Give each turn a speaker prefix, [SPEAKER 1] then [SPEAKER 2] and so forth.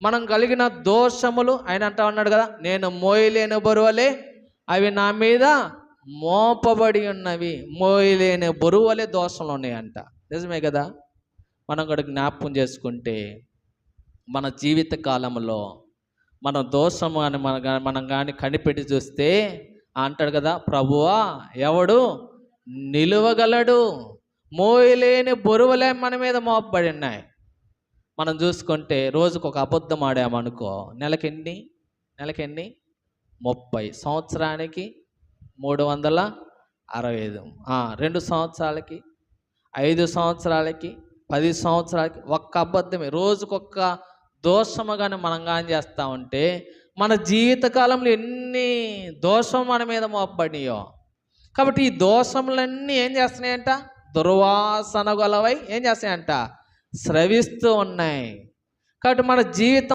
[SPEAKER 1] మనం కలిగిన దోషములు ఆయన అంటా ఉన్నాడు కదా, నేను మోయలేని బరువలే అవి నా మీద మోపబడి ఉన్నవి. మోయలేని బరువలే దోషంలో ఉన్నాయంట. నిజమే కదా. మనం కూడా జ్ఞాపకం చేసుకుంటే మన జీవిత కాలంలో మన దోషము అని మనం కానీ కనిపెట్టి చూస్తే అంటాడు కదా, ప్రభువా ఎవడు నిలువగలడు, మోయలేని బరువులే మన మీద మోపబడి ఉన్నాయి. మనం చూసుకుంటే రోజుకు ఒక అబద్ధం ఆడామనుకో, నెలకెన్ని 30, సంవత్సరానికి 365, 2 సంవత్సరాలకి, 5 సంవత్సరాలకి, 10 సంవత్సరాలకి ఒక్క అబద్ధమే. రోజుకొక్క దోషము కానీ మనం కానీ చేస్తూ ఉంటే మన జీవితకాలంలో ఎన్ని దోషం మన మీద మోపబడినాయో. కాబట్టి ఈ దోషములన్నీ ఏం చేస్తున్నాయంట, దుర్వాసన గలవై ఏం చేస్తాయంట, స్రవిస్తూ ఉన్నాయి. కాబట్టి మన జీవితం